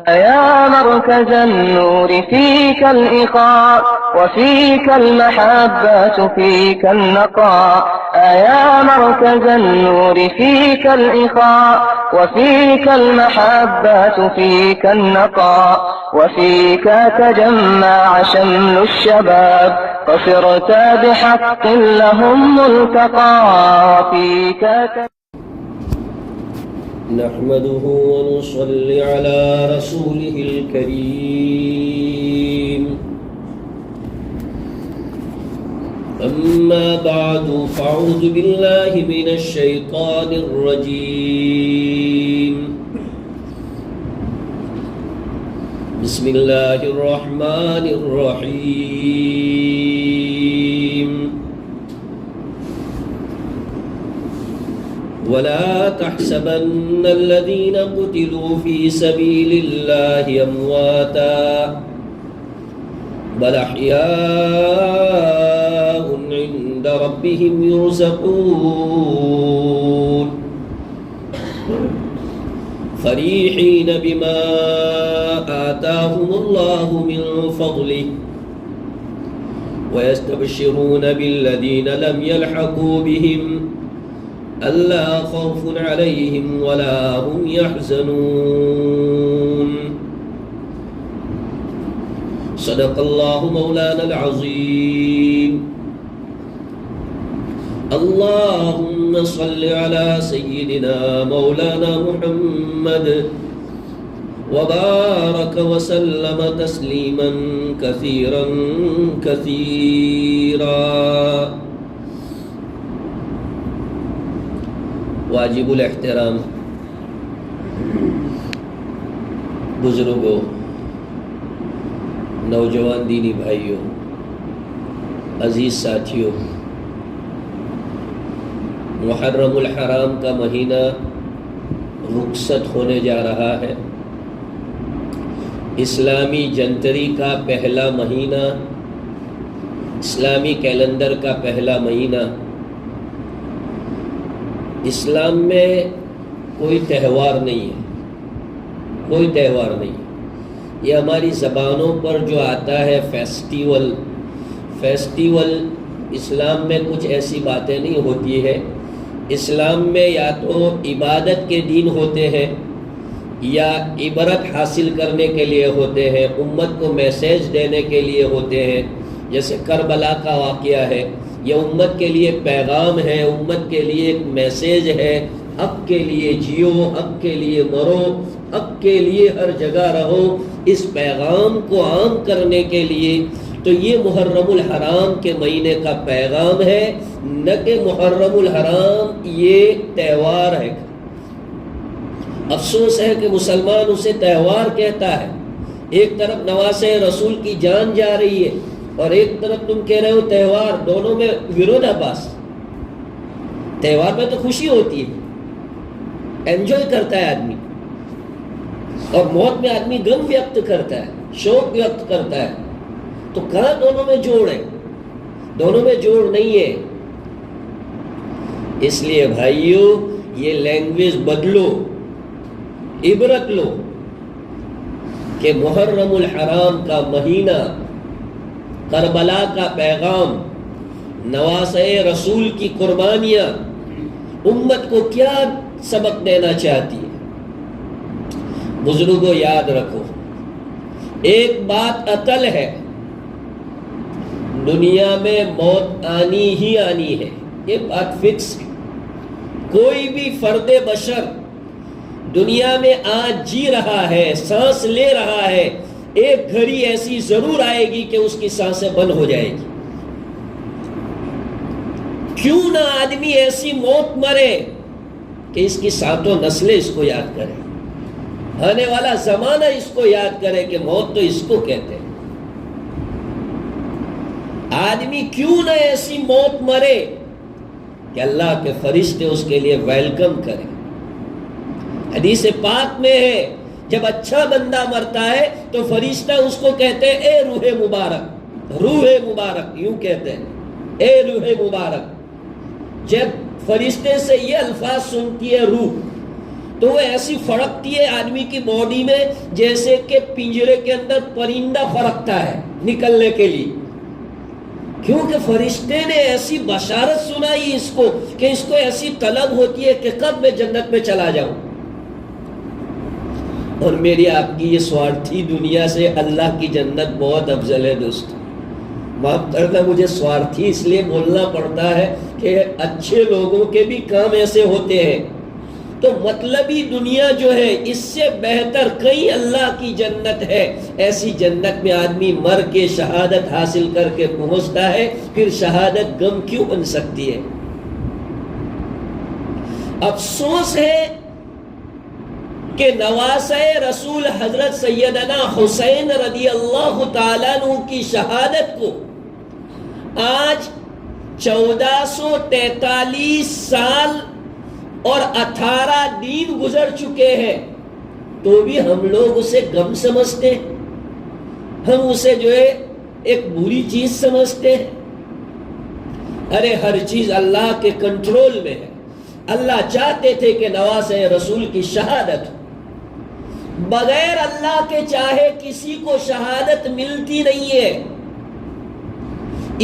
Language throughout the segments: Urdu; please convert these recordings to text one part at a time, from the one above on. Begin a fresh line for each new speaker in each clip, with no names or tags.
يا مركز النور فيك الإخاء وفيك المحبة فيك النقاء يا مركز النور فيك الإخاء وفيك المحبة فيك النقاء وفيك تجمع شمل الشباب فصرت بحق لهم ملتقى وفيك
نحمده ونصلي على رسوله الكريم أما بعد فأعوذ بالله من الشيطان الرجيم بسم الله الرحمن الرحيم ولا تحسبن الذين قتلوا في سبيل الله أمواتا بل أحياء عند ربهم يرزقون فرحين بما آتاهم الله من فضله ويستبشرون بالذين لم يلحقوا بهم ألا خوف عليهم ولا هم يحزنون صدق الله مولانا العظيم اللهم صل على سيدنا مولانا محمد وبارك وسلم تسليما كثيرا كثيرا واجب الاحترام بزرگوں، نوجوان دینی بھائیوں، عزیز ساتھیوں، محرم الحرام کا مہینہ رخصت ہونے جا رہا ہے۔ اسلامی جنتری کا پہلا مہینہ، اسلامی کیلنڈر کا پہلا مہینہ۔ اسلام میں کوئی تہوار نہیں ہے، کوئی تہوار نہیں۔ یہ ہماری زبانوں پر جو آتا ہے فیسٹیول، اسلام میں کچھ ایسی باتیں نہیں ہوتی ہے۔ اسلام میں یا تو عبادت کے دن ہوتے ہیں یا عبرت حاصل کرنے کے لیے ہوتے ہیں، امت کو میسیج دینے کے لیے ہوتے ہیں۔ جیسے کربلا کا واقعہ ہے، یہ امت کے لیے پیغام ہے، امت کے لیے ایک میسیج ہے، حق کے لیے جیو، حق کے لیے مرو، حق کے لیے ہر جگہ رہو، اس پیغام کو عام کرنے کے لیے۔ تو یہ محرم الحرام کے مہینے کا پیغام ہے، نہ کہ محرم الحرام یہ تہوار ہے۔ افسوس ہے کہ مسلمان اسے تہوار کہتا ہے۔ ایک طرف نواسہ رسول کی جان جا رہی ہے اور ایک طرف تم کہہ رہے ہو تہوار، دونوں میں ویرودھاپاس۔ تہوار میں تو خوشی ہوتی ہے، انجوائے کرتا ہے آدمی، اور موت میں آدمی غم ویکت کرتا ہے، شوق ویکت کرتا ہے۔ تو کہاں دونوں میں جوڑ ہے؟ دونوں میں جوڑ نہیں ہے۔ اس لیے بھائیو یہ لینگویج بدلو، عبرت لو کہ محرم الحرام کا مہینہ، کربلا کا پیغام، نواسہ رسول کی قربانیاں امت کو کیا سبق دینا چاہتی ہے۔ بزرگوں یاد رکھو، ایک بات اٹل ہے، دنیا میں موت آنی ہی آنی ہے، یہ بات فکس ہے۔ کوئی بھی فرد بشر دنیا میں آج جی رہا ہے، سانس لے رہا ہے، ایک گھڑی ایسی ضرور آئے گی کہ اس کی سانسیں بند ہو جائے گی۔ کیوں نہ آدمی ایسی موت مرے کہ اس کی ساتوں نسلیں اس کو یاد کریں، آنے والا زمانہ اس کو یاد کرے کہ موت تو اس کو کہتے ہیں۔ آدمی کیوں نہ ایسی موت مرے کہ اللہ کے فرشتے اس کے لیے ویلکم کریں۔ حدیث پاک میں ہے جب اچھا بندہ مرتا ہے تو فرشتہ اس کو کہتے ہیں اے روح مبارک، روح مبارک یوں کہتے ہیں، اے روح مبارک۔ جب فرشتے سے یہ الفاظ سنتی ہے روح، تو وہ ایسی فرقتی ہے آدمی کی باڈی میں جیسے کہ پنجرے کے اندر پرندہ فرقتا ہے نکلنے کے لیے، کیونکہ فرشتے نے ایسی بشارت سنائی اس کو کہ اس کو ایسی طلب ہوتی ہے کہ کب میں جنت میں چلا جاؤں. اور میری آپ کی یہ سوارتھی دنیا سے اللہ کی جنت بہت افضل ہے دوست. معاف کرنا مجھے سوارتھی اس لیے بولنا پڑتا ہے کہ اچھے لوگوں کے بھی کام ایسے ہوتے ہیں. تو مطلبی دنیا جو ہے اس سے بہتر کہیں اللہ کی جنت ہے. ایسی جنت میں آدمی مر کے شہادت حاصل کر کے پہنچتا ہے، پھر شہادت غم کیوں بن سکتی ہے؟ افسوس ہے کہ نواسہ رسول حضرت سیدنا حسین رضی اللہ تعالیٰ عنہ کی شہادت کو آج 1443 سال اور 18 دن گزر چکے ہیں، تو بھی ہم لوگ اسے غم سمجھتے ہیں، ہم اسے جو ہے ایک بری چیز سمجھتے ہیں. ارے ہر چیز اللہ کے کنٹرول میں ہے. اللہ چاہتے تھے کہ نواسہ رسول کی شہادت، بغیر اللہ کے چاہے کسی کو شہادت ملتی نہیں ہے.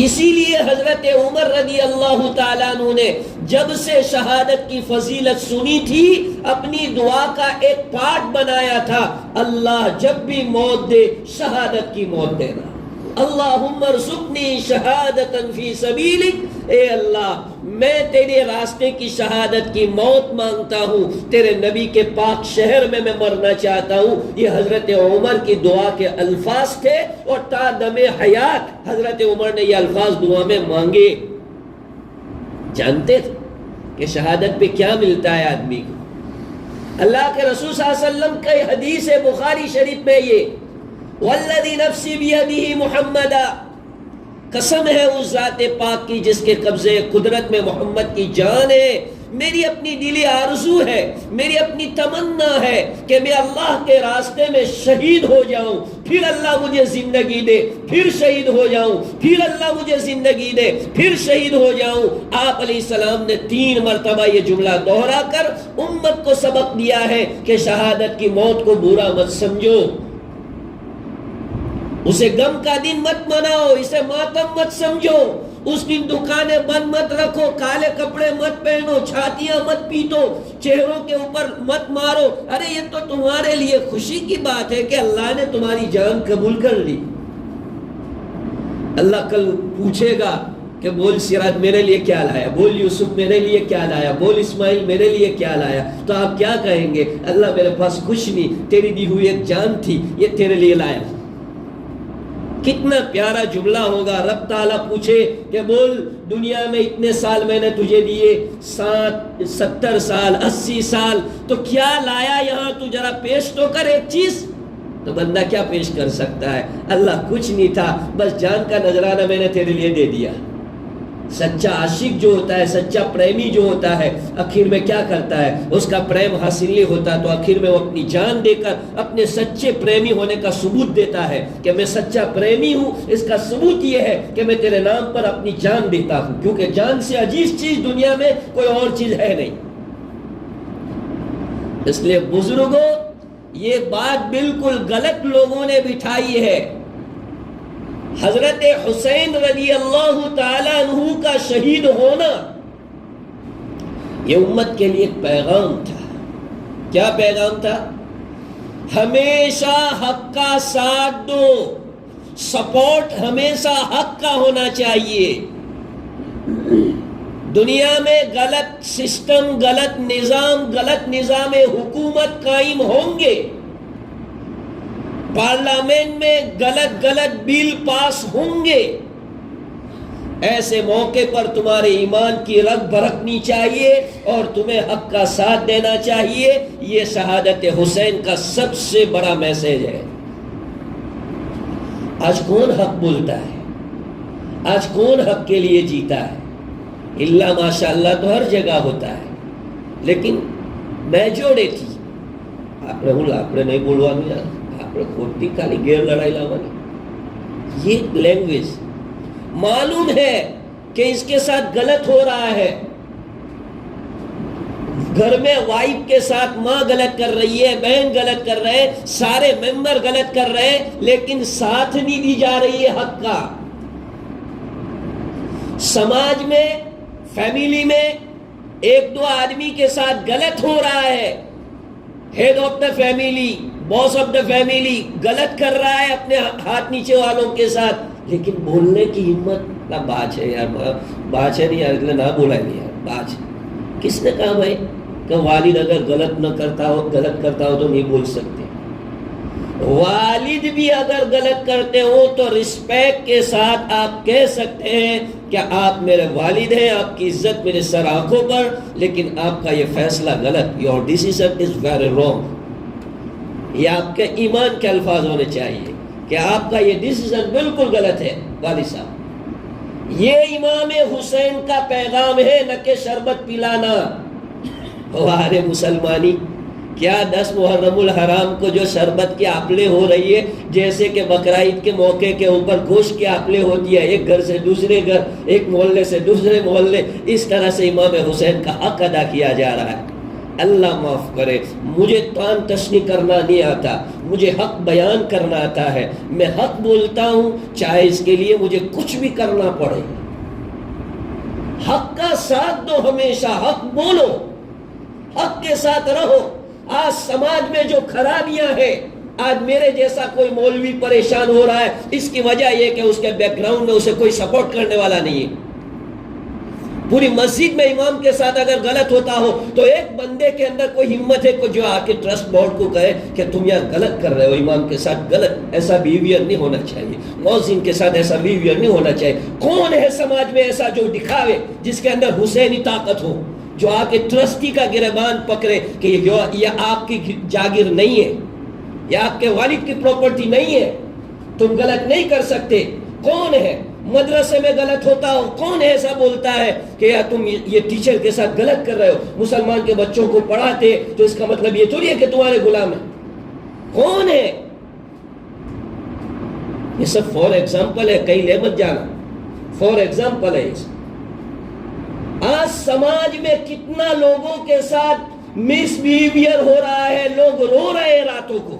اسی لیے حضرت عمر رضی اللہ تعالیٰ عنہ نے جب سے شہادت کی فضیلت سنی تھی اپنی دعا کا ایک پارٹ بنایا تھا، اللہ جب بھی موت دے شہادت کی موت دینا. اللہم ارزقنی شہادتا فی سبیلک، اے اللہ میں تیرے راستے کی شہادت کی موت مانگتا ہوں، تیرے نبی کے پاک شہر میں مرنا چاہتا ہوں. یہ حضرت عمر کی دعا کے الفاظ تھے اور تا دم حیات حضرت عمر نے یہ الفاظ دعا میں مانگے. جانتے تھے کہ شہادت پہ کیا ملتا ہے آدمی کو. اللہ کے رسول صلی اللہ علیہ وسلم کی حدیث ہے بخاری شریف میں، یہ والذی نفسی بیدہ محمدہ، قسم ہے اس ذات پاک کی جس کے قبضے قدرت میں محمد کی جان ہے. میری اپنی دلی آرزو ہے، میری اپنی تمنا ہے کہ میں اللہ کے راستے میں شہید ہو جاؤں، پھر اللہ مجھے زندگی دے، پھر شہید ہو جاؤں، پھر اللہ مجھے زندگی دے، پھر شہید ہو جاؤں. آپ علیہ السلام نے 3 مرتبہ یہ جملہ دوہرا کر امت کو سبق دیا ہے کہ شہادت کی موت کو برا مت سمجھو، اسے غم کا دن مت مناؤ، اسے ماتم مت سمجھو. اس دن دکانیں بند مت رکھو، کالے کپڑے مت پہنو، چھاتیاں مت پیٹو، چہروں کے اوپر مت مارو. ارے یہ تو تمہارے لیے خوشی کی بات ہے کہ اللہ نے تمہاری جان قبول کر لی. اللہ کل پوچھے گا کہ بول سراج میرے لیے کیا لایا، بول یوسف میرے لیے کیا لایا، بول اسماعیل میرے لیے کیا لایا. تو آپ کیا کہیں گے؟ اللہ میرے پاس کچھ نہیں، تیری دی ہوئی ایک جان تھی، یہ تیرے لیے لایا. کتنا پیارا جملہ ہوگا. رب تعالیٰ پوچھے کہ بول دنیا میں اتنے سال میں نے تجھے دیے، 70 سال 80 سال، تو کیا لایا یہاں، تو ذرا پیش تو کر ایک چیز. تو بندہ کیا پیش کر سکتا ہے؟ اللہ کچھ نہیں تھا، بس جان کا نذرانہ میں نے تیرے لیے دے دیا. سچا عاشق جو ہوتا ہے، سچا پریمی جو ہوتا ہے، آخر میں کیا کرتا ہے؟ اس کا پریم حاصل نہیں ہوتا تو آخر میں وہ اپنی جان دے کر اپنے سچے پریمی ہونے کا ثبوت دیتا ہے کہ میں سچا پریمی ہوں. اس کا ثبوت یہ ہے کہ میں تیرے نام پر اپنی جان دیتا ہوں، کیونکہ جان سے عزیز چیز دنیا میں کوئی اور چیز ہے نہیں. اس لیے بزرگوں، یہ بات بالکل غلط لوگوں نے بٹھائی ہے. حضرت حسین رضی اللہ تعالیٰ عنہ کا شہید ہونا یہ امت کے لیے ایک پیغام تھا. کیا پیغام تھا؟ ہمیشہ حق کا ساتھ دو، سپورٹ ہمیشہ حق کا ہونا چاہیے. دنیا میں غلط سسٹم، غلط نظام حکومت قائم ہوں گے، پارلیمنٹ میں غلط بل پاس ہوں گے. ایسے موقع پر تمہارے ایمان کی رگ برکھنی چاہیے اور تمہیں حق کا ساتھ دینا چاہیے. یہ شہادت حسین کا سب سے بڑا میسج ہے. آج کون حق بولتا ہے؟ آج کون حق کے لیے جیتا ہے؟ اللہ ماشاءاللہ تو ہر جگہ ہوتا ہے، لیکن میجورٹی آپ نے نہیں بولوا ملا، کھوٹی کالی گیر لڑائی لاوانی. یہ لینگویج معلوم ہے کہ اس کے ساتھ غلط ہو رہا ہے. گھر میں وائف کے ساتھ ماں غلط کر رہی ہے، بہن غلط کر رہے ہیں، سارے ممبر غلط کر رہے ہیں، لیکن ساتھ نہیں دی جا رہی ہے حق کا۔ سماج میں، فیملی میں ایک دو آدمی کے ساتھ غلط ہو رہا ہے، head of the family, boss of the family غلط کر رہا ہے اپنے ہاتھ نیچے والوں کے ساتھ، لیکن بولنے کی ہمت نہ، باچ ہے یار، باچ ہے نہیں یار، نہ بولا ہے نہیں یار، باچ۔ کس نے کہا بھائی کہ والد اگر غلط کرتا ہو تو نہیں بول سکتے؟ والد بھی اگر غلط کرتے ہو تو رسپیکٹ کے ساتھ آپ کہہ سکتے ہیں کہ آپ میرے والد ہیں، آپ کی عزت میرے سر آنکھوں پر، لیکن آپ کا یہ فیصلہ غلط، your decision is very wrong. یہ آپ کے ایمان کے الفاظ ہونے چاہیے کہ آپ کا یہ ڈیسیژن بالکل غلط ہے والد صاحب۔ یہ امام حسین کا پیغام ہے، نہ کہ شربت پلانا۔ ہمارے مسلمانی کیا 10 محرم الحرام کو جو شربت کی آپلے ہو رہی ہے، جیسے کہ بقرعید کے موقع کے اوپر گوشت کی آپلے ہوتی ہے، ایک گھر سے دوسرے گھر، ایک محلے سے دوسرے محلے، اس طرح سے امام حسین کا حق ادا کیا جا رہا ہے۔ اللہ معاف کرے، مجھے توان تشنیع کرنا نہیں آتا، مجھے حق بیان کرنا آتا ہے، میں حق بولتا ہوں چاہے اس کے لیے مجھے کچھ بھی کرنا پڑے۔ حق کا ساتھ دو، ہمیشہ حق بولو، حق کے ساتھ رہو۔ آج سماج میں جو خرابیاں ہیں، آج میرے جیسا کوئی مولوی پریشان ہو رہا ہے، اس کی وجہ یہ کہ اس کے بیک گراؤنڈ میں اسے کوئی سپورٹ کرنے والا نہیں ہے۔ پوری مسجد میں امام کے ساتھ اگر غلط ہوتا ہو تو ایک بندے کے اندر کوئی ہمت ہے جو آ کے ٹرسٹ بورڈ کو کہے کہ تم یار غلط کر رہے ہو، امام کے ساتھ غلط، ایسا بیہیویئر نہیں ہونا چاہیے، مؤذن کے ساتھ ایسا بیہیویئر نہیں ہونا چاہیے۔ کون ہے سماج میں ایسا جو دکھاوے، جس کے اندر حسینی طاقت ہو، جو آ کے ٹرسٹی کا گریبان پکڑے کہ یہ آپ کی جاگیر نہیں ہے، یہ آپ کے والد کی پراپرٹی نہیں ہے، تم غلط نہیں کر سکتے؟ کون ہے؟ مدرسے میں غلط ہوتا ہو، کون ایسا بولتا ہے کہ یا تم یہ ٹیچر کے ساتھ غلط کر رہے ہو؟ مسلمان کے بچوں کو پڑھاتے تو اس کا مطلب یہ تھوڑی ہے کہ تمہارے غلام ہیں۔ کون ہے؟ یہ سب فور ایگزامپل ہے، کہیں لے مت جانا، فور ایگزامپل ہے۔ آج سماج میں کتنا لوگوں کے ساتھ مس بیہیویئر ہو رہا ہے، لوگ رو رہے ہیں راتوں کو۔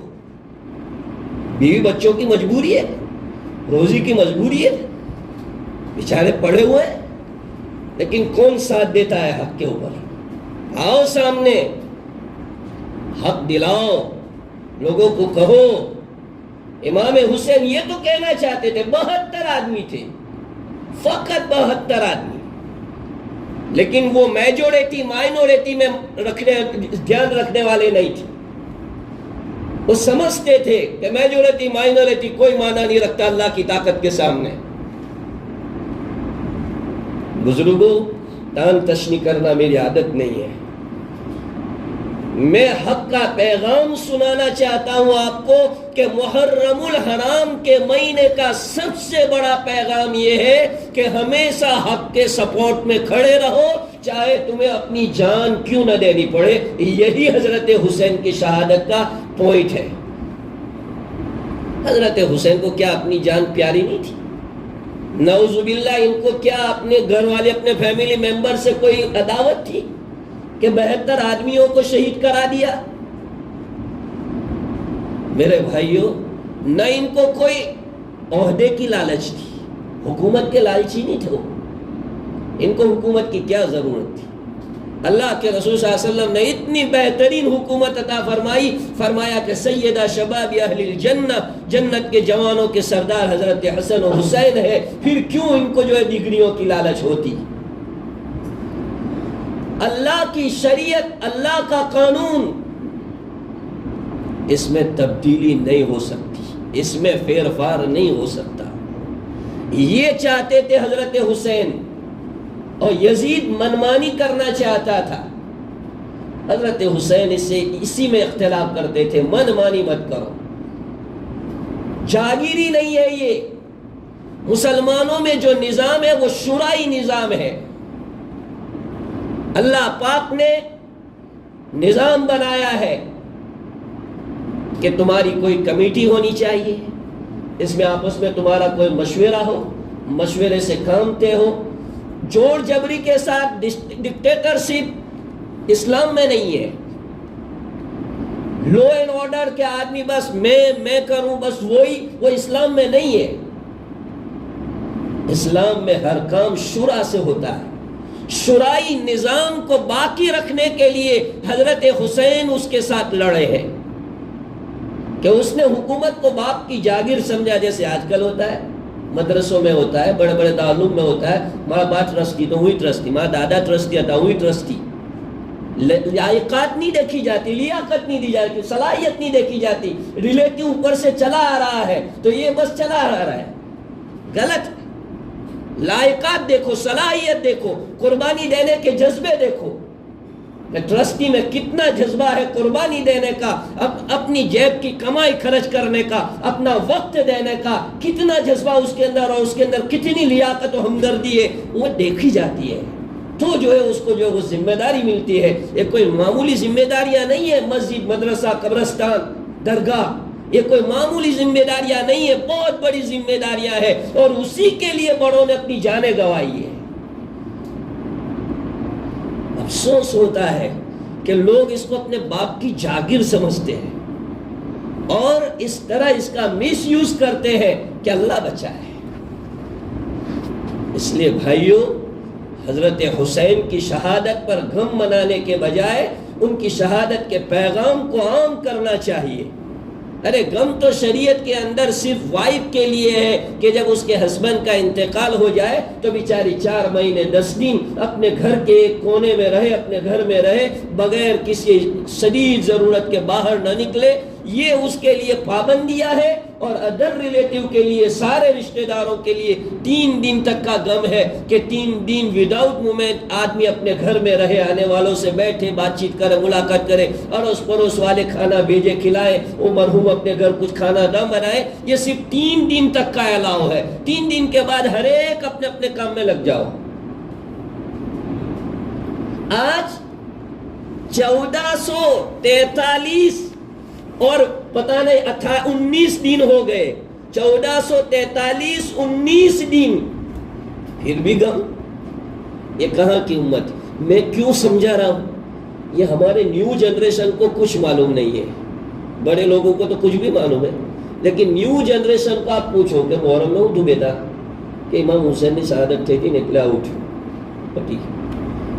بیوی بچوں کی مجبوری ہے، روزی کی مجبوری ہے، بیچارے پڑے ہوئے ہیں، لیکن کون ساتھ دیتا ہے حق کے اوپر؟ آؤ سامنے، حق دلاؤ، لوگوں کو کہو۔ امام حسین یہ تو کہنا چاہتے تھے، 72 آدمی تھے، فقط 72 آدمی، لیکن وہ میجورٹی مائنورٹی میں دھیان رکھنے والے نہیں تھے۔ وہ سمجھتے تھے کہ میجورٹی مائنورٹی کوئی معنی نہیں رکھتا اللہ کی طاقت کے سامنے۔ بزرگوں، تان تشنیع کرنا میری عادت نہیں ہے، میں حق کا پیغام سنانا چاہتا ہوں آپ کو کہ محرم الحرام کے مہینے کا سب سے بڑا پیغام یہ ہے کہ ہمیشہ حق کے سپورٹ میں کھڑے رہو، چاہے تمہیں اپنی جان کیوں نہ دینی پڑے۔ یہی حضرت حسین کی شہادت کا پوائنٹ ہے۔ حضرت حسین کو کیا اپنی جان پیاری نہیں تھی؟ نعوذ باللہ، ان کو کیا اپنے گھر والے، اپنے فیملی ممبر سے کوئی عداوت تھی کہ 72 آدمیوں کو شہید کرا دیا؟ میرے بھائیوں، نہ ان کو کوئی عہدے کی لالچ تھی، حکومت کے لالچی نہیں تھے، ان کو حکومت کی کیا ضرورت تھی؟ اللہ کے رسول صلی اللہ علیہ وسلم نے اتنی بہترین حکومت عطا فرمائی، فرمایا کہ سیدہ شباب اہل الجنہ، جنت کے جوانوں کے سردار حضرت حسن و حسین ہے، پھر کیوں ان کو جو ہے ڈگریوں کی لالچ ہوتی؟ اللہ کی شریعت، اللہ کا قانون، اس میں تبدیلی نہیں ہو سکتی، اس میں پھیر پھار نہیں ہو سکتا۔ یہ چاہتے تھے حضرت حسین، اور یزید منمانی کرنا چاہتا تھا۔ حضرت حسین اسی میں اختلاف کرتے تھے، منمانی مت کرو، جاگیری نہیں ہے یہ۔ مسلمانوں میں جو نظام ہے وہ شورائی نظام ہے۔ اللہ پاک نے نظام بنایا ہے کہ تمہاری کوئی کمیٹی ہونی چاہیے، اس میں آپس میں تمہارا کوئی مشورہ ہو، مشورے سے کامتے ہو۔ جوڑ جبری کے ساتھ ڈکٹیٹرشپ اسلام میں نہیں ہے. لو اینڈ آرڈر کے آدمی بس میں کروں بس وہی، وہ اسلام میں نہیں ہے. اسلام میں ہر کام شورا سے ہوتا ہے. شورائی نظام کو باقی رکھنے کے لیے حضرت حسین اس کے ساتھ لڑے ہیں کہ اس نے حکومت کو باپ کی جاگیر سمجھا، جیسے آج کل ہوتا ہے، مدرسوں میں ہوتا ہے، بڑے بڑے دارالعلوم میں ہوتا ہے. ماں باپ ٹرسٹی تو ہوئی ٹرسٹی، ماں دادا ٹرسٹی تو ہوئی ٹرسٹی. لائقات نہیں دیکھی جاتی، لیاقت نہیں دی جاتی، صلاحیت نہیں دیکھی جاتی. ریلیٹیو اوپر سے چلا آ رہا ہے تو یہ بس چلا آ رہا ہے. غلط. لائقات دیکھو، صلاحیت دیکھو، قربانی دینے کے جذبے دیکھو. ٹرسٹی میں کتنا جذبہ ہے قربانی دینے کا، اپنی جیب کی کمائی خرچ کرنے کا، اپنا وقت دینے کا، کتنا جذبہ اس کے اندر، اور اس کے اندر کتنی لیاقت و ہمدردی ہے، وہ دیکھی جاتی ہے. تو جو ہے اس کو جو وہ ذمہ داری ملتی ہے، یہ کوئی معمولی ذمہ داریاں نہیں ہے. مسجد، مدرسہ، قبرستان، درگاہ، یہ کوئی معمولی ذمہ داریاں نہیں ہے، بہت بڑی ذمہ داریاں ہیں، اور اسی کے لیے بڑوں نے اپنی جانیں گنوائی ہے. افسوس ہوتا ہے کہ لوگ اس کو اپنے باپ کی جاگیر سمجھتے ہیں اور اس طرح اس کا مس یوز کرتے ہیں کہ اللہ بچائے. اس لیے بھائیوں، حضرت حسین کی شہادت پر غم منانے کے بجائے ان کی شہادت کے پیغام کو عام کرنا چاہیے. ارے غم تو شریعت کے اندر صرف وائف کے لیے ہے کہ جب اس کے ہسبینڈ کا انتقال ہو جائے تو بیچاری 4 مہینے 10 دن اپنے گھر کے ایک کونے میں رہے، اپنے گھر میں رہے، بغیر کسی شدید ضرورت کے باہر نہ نکلے. یہ اس کے لیے پابندیاں ہے. اور ادر ریلیٹیو کے لیے، سارے رشتہ داروں کے لیے 3 دن تک کا غم ہے کہ 3 دن وداؤٹ مومنٹ آدمی اپنے گھر میں رہے، آنے والوں سے بیٹھے، بات چیت کرے، ملاقات کرے، اڑوس پڑوس والے کھانا بھیجے، کھلائے، وہ مرحوم اپنے گھر کچھ کھانا نہ بنائے. یہ صرف 3 دن تک کا الاؤ ہے. 3 دن کے بعد ہر ایک اپنے اپنے کام میں لگ جاؤ. آج 1443 اور پتہ نہیں 19 دن ہو گئے. 1443 19 دن پھر بھی غم. یہ کہاں کی امت؟ میں کیوں سمجھا رہا ہوں؟ یہ ہمارے نیو جنریشن کو کچھ معلوم نہیں ہے. بڑے لوگوں کو تو کچھ بھی معلوم ہے، لیکن نیو جنریشن کو آپ پوچھو کہ محرم میں اٹھو بیٹا کہ امام حسین نے شہادت تھی نکلا اٹھو.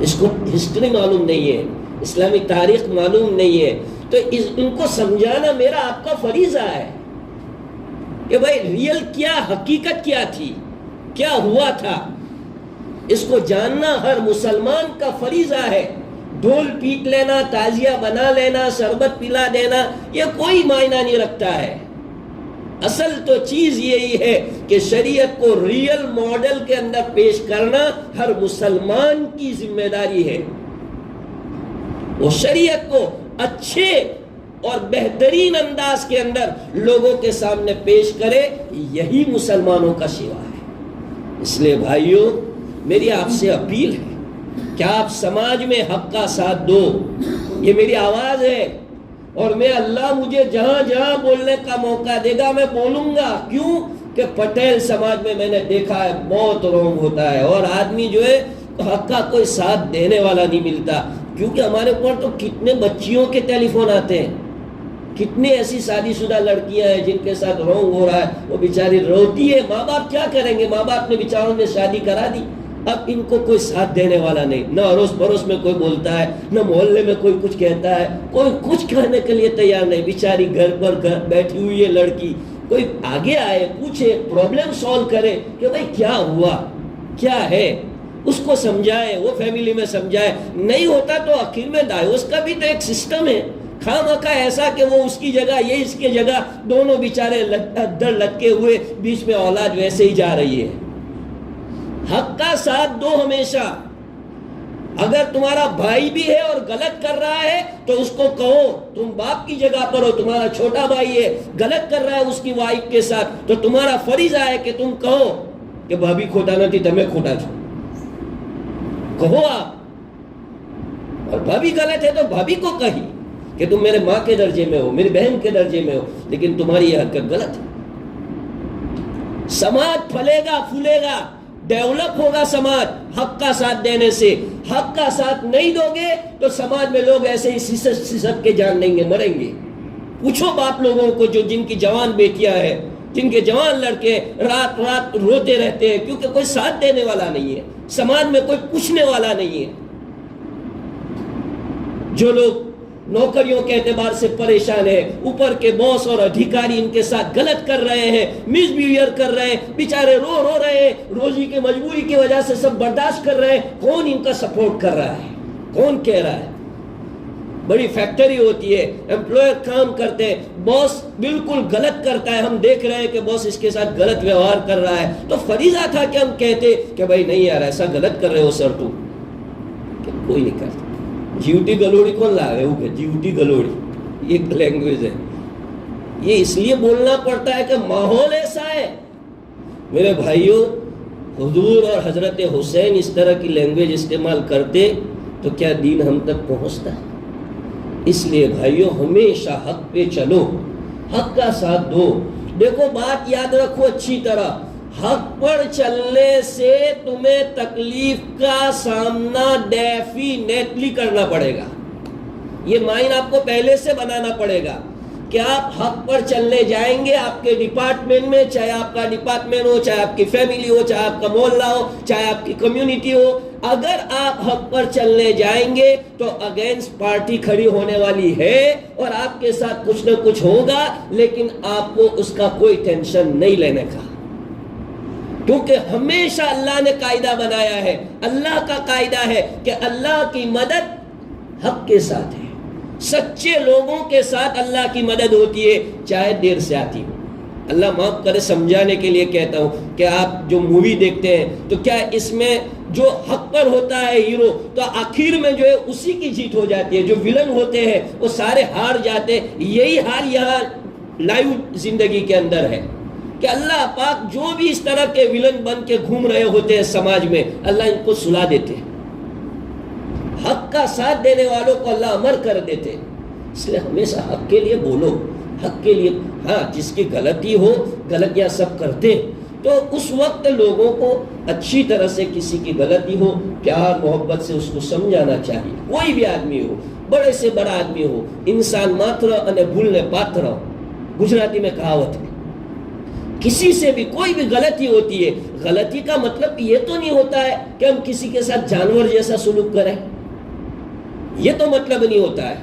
اس کو ہسٹری معلوم نہیں ہے، اسلامی تاریخ معلوم نہیں ہے. تو ان کو سمجھانا میرا آپ کا فریضہ ہے کہ بھائی ریئل کیا، حقیقت کیا تھی، کیا ہوا تھا. اس کو جاننا ہر مسلمان کا فریضہ ہے. ڈھول پیٹ لینا، تعزیہ بنا لینا، شربت پلا دینا، یہ کوئی معنی نہیں رکھتا ہے. اصل تو چیز یہی ہے کہ شریعت کو ریئل ماڈل کے اندر پیش کرنا ہر مسلمان کی ذمہ داری ہے. وہ شریعت کو اچھے اور بہترین انداز کے اندر لوگوں کے سامنے پیش کرے، یہی مسلمانوں کا شیوا ہے. اس لیے بھائیوں، میری آپ سے اپیل ہے کہ آپ سماج میں حق کا ساتھ دو. یہ میری آواز ہے، اور میں اللہ مجھے جہاں جہاں بولنے کا موقع دے گا میں بولوں گا. کیوں کہ پٹیل سماج میں نے دیکھا ہے بہت رونگ ہوتا ہے، اور آدمی جو ہے حق کا کوئی ساتھ دینے والا نہیں ملتا. کیونکہ ہمارے اوپر تو کتنے بچیوں کے ٹیلی فون آتے ہیں، کتنی ایسی شادی شدہ لڑکیاں ہیں جن کے ساتھ رونگ ہو رہا ہے، وہ بیچاری روتی ہے. ماں باپ کیا کریں گے؟ ماں باپ نے بیچاروں نے شادی کرا دی، اب ان کو کوئی ساتھ دینے والا نہیں. نہ اڑوس پڑوس میں کوئی بولتا ہے، نہ محلے میں کوئی کچھ کہتا ہے، کوئی کچھ کہنے کے لیے تیار نہیں. بیچاری گھر پر بیٹھی ہوئی ہے لڑکی. کوئی آگے آئے، پوچھے، پرابلم سولو کرے کہ بھائی کیا ہوا، کیا ہے، اس کو سمجھائے، وہ فیملی میں سمجھائے. نہیں ہوتا تو آخر میں ڈائیورس کا بھی تو ایک سسٹم ہے. خواہ ایسا کہ وہ اس کی جگہ، یہ اس کی جگہ، دونوں بیچارے در لٹکے ہوئے، بیچ میں اولاد ویسے ہی جا رہی ہے. حق کا ساتھ دو ہمیشہ. اگر تمہارا بھائی بھی ہے اور غلط کر رہا ہے تو اس کو کہو. تم باپ کی جگہ پر ہو، تمہارا چھوٹا بھائی ہے غلط کر رہا ہے اس کی وائف کے ساتھ، تو تمہارا فریضہ ہے کہ تم کہو کہ بھابھی کھوٹا نہ تھی تمہیں کھوٹا چھو. کہو آپ. اور بھابھی غلط ہے تو بھابھی کو کہی کہ تم میرے ماں کے درجے میں ہو، میری بہن کے درجے میں ہو، لیکن تمہاری یہ حرکت غلط ہے. سماج پھلے گا، پھولے گا، ڈیولپ ہوگا سماج حق کا ساتھ دینے سے. حق کا ساتھ نہیں دو گے تو سماج میں لوگ ایسے ہی سسک کے جان لیں گے, مریں گے. پوچھو باپ لوگوں کو جو جن کی جوان بیٹیاں ہیں, جن کے جوان لڑکے رات رات روتے رہتے ہیں کیونکہ کوئی ساتھ دینے والا نہیں ہے, سماج میں کوئی پوچھنے والا نہیں ہے. جو لوگ نوکریوں کے اعتبار سے پریشان ہیں, اوپر کے باس اور ادھیکاری ان کے ساتھ غلط کر رہے ہیں, مس بیہیویئر کر رہے ہیں, بیچارے رو رہے ہیں, روزی کی مجبوری کی وجہ سے سب برداشت کر رہے ہیں. کون ان کا سپورٹ کر رہا ہے؟ کون کہہ رہا ہے؟ بڑی فیکٹری ہوتی ہے, امپلائر کام کرتے ہیں, باس بالکل غلط کرتا ہے, ہم دیکھ رہے ہیں کہ باس اس کے ساتھ غلط ویوہار کر رہا ہے, تو فریضہ تھا کہ ہم کہتے کہ بھائی نہیں یار ایسا غلط کر رہے ہو سر تم. کوئی نہیں کرتا. جیوٹی گلوڑی کون لا رہے ہو؟ جیوٹی گلوڑی یہ ایک لینگویج ہے. یہ اس لیے بولنا پڑتا ہے کہ ماحول ایسا ہے. میرے بھائیوں, حضور اور حضرت حسین اس طرح کی لینگویج استعمال کرتے تو کیا دین ہم تک پہنچتا ہے؟ اس لیے بھائیوں ہمیشہ حق پہ چلو, حق کا ساتھ دو. دیکھو بات یاد رکھو اچھی طرح, حق پر چلنے سے تمہیں تکلیف کا سامنا ڈیفینیٹلی کرنا پڑے گا. یہ مائنڈ آپ کو پہلے سے بنانا پڑے گا کہ آپ حق پر چلنے جائیں گے. آپ کے ڈپارٹمنٹ میں, چاہے آپ کا ڈپارٹمنٹ ہو, چاہے آپ کی فیملی ہو, چاہے آپ کا محلہ ہو, چاہے آپ کی کمیونٹی ہو, اگر آپ حق پر چلنے جائیں گے تو اگینسٹ پارٹی کھڑی ہونے والی ہے اور آپ کے ساتھ کچھ نہ کچھ ہوگا, لیکن آپ کو اس کا کوئی ٹینشن نہیں لینے کا, کیونکہ ہمیشہ اللہ نے قاعدہ بنایا ہے. اللہ کا قاعدہ ہے کہ اللہ کی مدد حق کے ساتھ ہے. سچے لوگوں کے ساتھ اللہ کی مدد ہوتی ہے, چاہے دیر سے آتی ہو. اللہ معاف کرے, سمجھانے کے لیے کہتا ہوں کہ آپ جو مووی دیکھتے ہیں تو کیا اس میں جو حق پر ہوتا ہے ہیرو, تو آخر میں جو ہے اسی کی جیت ہو جاتی ہے. جو ولن ہوتے ہیں وہ سارے ہار جاتے. یہی حال یہاں لائیو زندگی کے اندر ہے کہ اللہ پاک جو بھی اس طرح کے ولن بن کے گھوم رہے ہوتے ہیں سماج میں, اللہ ان کو سلا دیتے ہیں. حق کا ساتھ دینے والوں کو اللہ امر کر دیتے. اس لیے ہمیشہ حق کے لیے بولو, حق کے لیے. ہاں جس کی غلطی ہو, غلطیاں سب کرتے, تو اس وقت لوگوں کو اچھی طرح سے کسی کی غلطی ہو پیار محبت سے اس کو سمجھانا چاہیے. کوئی بھی آدمی ہو, بڑے سے بڑا آدمی ہو, انسان ماتر انے بھولنے پاتر, گجراتی میں کہاوت ہے. کسی سے بھی کوئی بھی غلطی ہوتی ہے, غلطی کا مطلب یہ تو نہیں ہوتا ہے کہ ہم کسی کے ساتھ جانور جیسا سلوک کریں, یہ تو مطلب نہیں ہوتا ہے.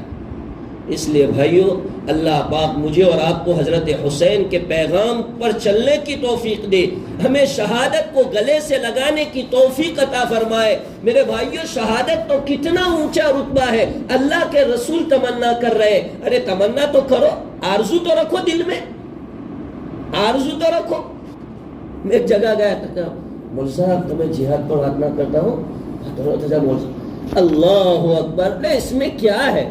اس لیے بھائیوں اللہ پاک مجھے اور آپ کو حضرت حسین کے پیغام پر چلنے کی توفیق دے, ہمیں شہادت کو گلے سے لگانے کی توفیق عطا فرمائے. میرے بھائیوں شہادت تو کتنا اونچا رتبہ ہے, اللہ کے رسول تمنا کر رہے. ارے تمنا تو کرو, آرزو تو رکھو دل میں, آرزو تو رکھو. میں ایک جگہ گیا تھا, مولوی صاحب تو میں جہاد پر بات نہ کرتا ہوں. اللہ اکبر, اس میں کیا ہے,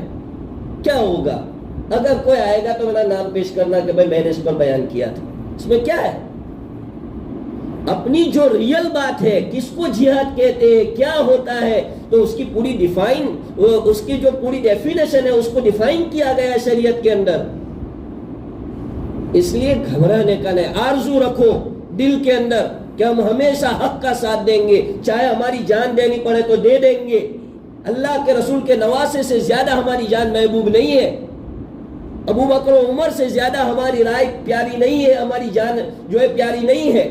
کیا ہوگا؟ اگر کوئی آئے گا تو میرا نام پیش کرنا کہ بھائی میں نے اس پر بیان کیا تھا. اس میں کیا ہے؟ اپنی جو ریئل بات ہے, کس کو جہاد کہتے ہیں, کیا ہوتا ہے, تو اس کی پوری اس کی جو پوری ڈیفینیشن ہے اس کو ڈیفائن کیا گیا ہے شریعت کے اندر. اس لیے گھبرانے کا نہیں, آرزو رکھو دل کے اندر کہ ہم ہمیشہ حق کا ساتھ دیں گے, چاہے ہماری جان دینی پڑے تو دے دیں گے. اللہ کے رسول کے نواسے سے زیادہ ہماری جان محبوب نہیں ہے, ابو بکر و عمر سے زیادہ ہماری رائے پیاری نہیں ہے, ہماری جان جو ہے پیاری نہیں ہے.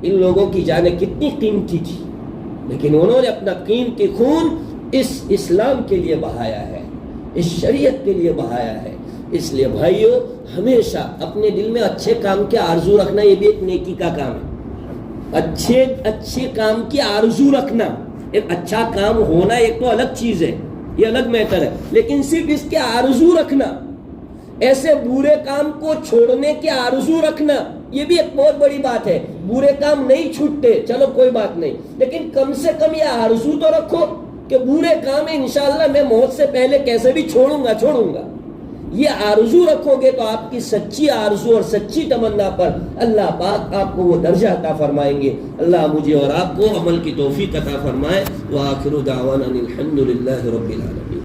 ان لوگوں کی جانیں کتنی قیمتی تھی, لیکن انہوں نے اپنا قیمتی خون اس اسلام کے لیے بہایا ہے, اس شریعت کے لیے بہایا ہے. اس لیے بھائیوں ہمیشہ اپنے دل میں اچھے کام کی آرزو رکھنا, یہ بھی ایک نیکی کا کام ہے. اچھے کام کی آرزو رکھنا, ایک اچھا کام ہونا ایک تو الگ چیز ہے, یہ الگ میٹر ہے, لیکن صرف اس کے آرزو رکھنا, ایسے برے کام کو چھوڑنے کی آرزو رکھنا, یہ بھی ایک بہت بڑی بات ہے. برے کام نہیں چھوٹتے, چلو کوئی بات نہیں, لیکن کم سے کم یہ آرزو تو رکھو کہ برے کام انشاءاللہ میں موت سے پہلے کیسے بھی چھوڑوں گا. یہ آرزو رکھو گے تو آپ کی سچی آرزو اور سچی تمنا پر اللہ پاک آپ کو وہ درجہ عطا فرمائیں گے. اللہ مجھے اور آپ کو عمل کی توفیق عطا فرمائے. وآخر دعوانا الحمد للہ رب العالمین.